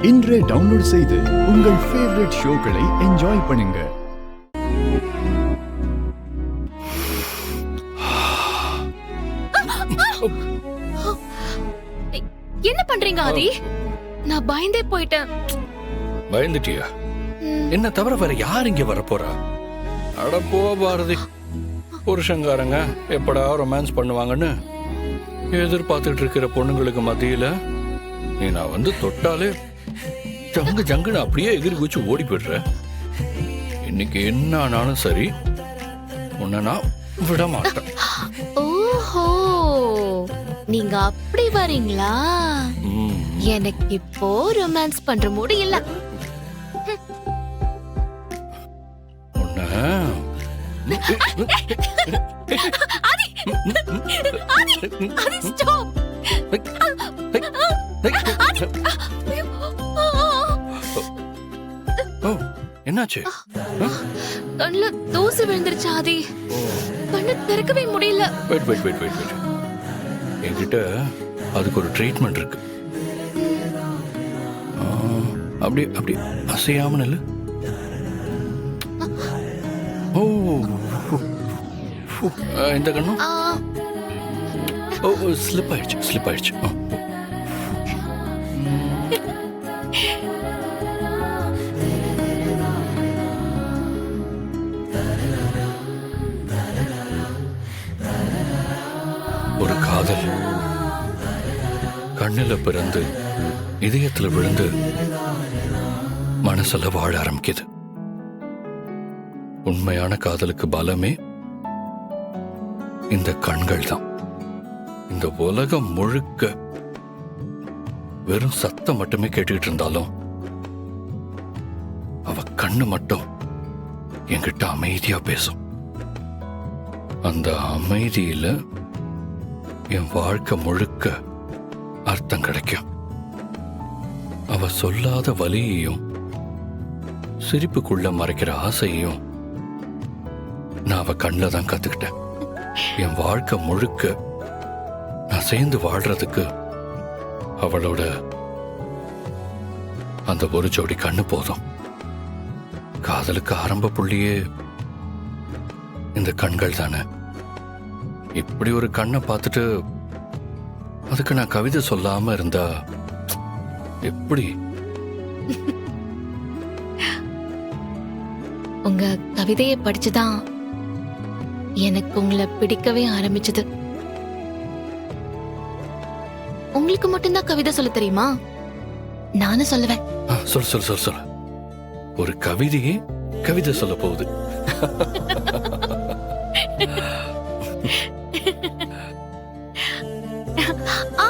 இன்றே டவுன்லோட் செய்து உங்கள் ஃபேவரட் ஷோக்களை என்ஜாய் பண்ணுங்க. என்ன பண்றீங்க ஆதி? நான் பயந்தே போயிட்டேன். பயந்துட்டியா? என்ன தவிர வேற யார் இங்க வர போறா? அட போ பாரதி, புருஷங்காரங்க எப்படா ரொமான்ஸ் பண்ணுவாங்கன்னு எதிர்பார்த்துட்டு இருக்கிற பொண்ணுங்களுக்கு மத்தியில நீ நான் வந்து தொட்டாலே ஜங்கு ஜங்குன்னு அப்படியே எகிரி குச்சி ஓடி போயிடுற. இன்னைக்கு என்ன ஆனாலும் சரி, உன்னை நான் விட மாட்டேன். ஓஹோ, நீங்க அப்படி வரீங்களா? எனக்கு இப்போ ரொமான்ஸ் பண்ற மூடு இல்ல. என்னாச்சு? கண்ணுல தூசு விழுந்துருச்சு ஆதி. கண்ணு திறக்கவே முடியல. வெயிட் என்கிட்ட அதுக்கு ஒரு ட்ரீட்மெண்ட் இருக்கு. அப்படி அப்படி அசையாம இல்ல. ஓ, இந்த கண்ணும் ஸ்லிப் ஆயிடுச்சு. ஒரு காதல் கண்ணில பிறந்து இதயத்துல விழுந்து மனசுல வாழ ஆரம்பிக்குது. உண்மையான காதலுக்கு பலமே இந்த கண்கள் தான். இந்த உலகம் முழுக்க வெறும் சத்தம் மட்டுமே கேட்டுக்கிட்டு இருந்தாலும் அவ கண்ணு மட்டும் என்கிட்ட அமைதியா பேசும். அந்த அமைதியில என் வாழ்க்கை முழுக்க அர்த்தம் கிடைக்கும். அவ சொல்லாத வலியையும் சிரிப்புக்குள்ள மறைக்கிற ஆசையையும் நான் அவ கண்ணில் தான் கத்துக்கிட்டேன். என் வாழ்க்கை முழுக்க நான் சேர்ந்து வாழ்றதுக்கு அவளோட அந்த ஒரு ஜோடி கண்ணு போதும். காதலுக்கு ஆரம்ப புள்ளியே இந்த கண்கள் தானே. இப்படி ஒரு கண்ணை பார்த்துட்டு அதுக்கு நான் கவிதை சொல்லாம இருந்தா எப்படி? உங்க கவிதையை படிச்சுதான் எனக்கு உங்களை பிடிக்கவே ஆரம்பிச்சது. உங்களுக்கு மட்டும்தான் கவிதை சொல்ல தெரியுமா? நானும் சொல்லுவேன். சொல். ஒரு கவிதையே கவிதை சொல்ல போகுது. ஆ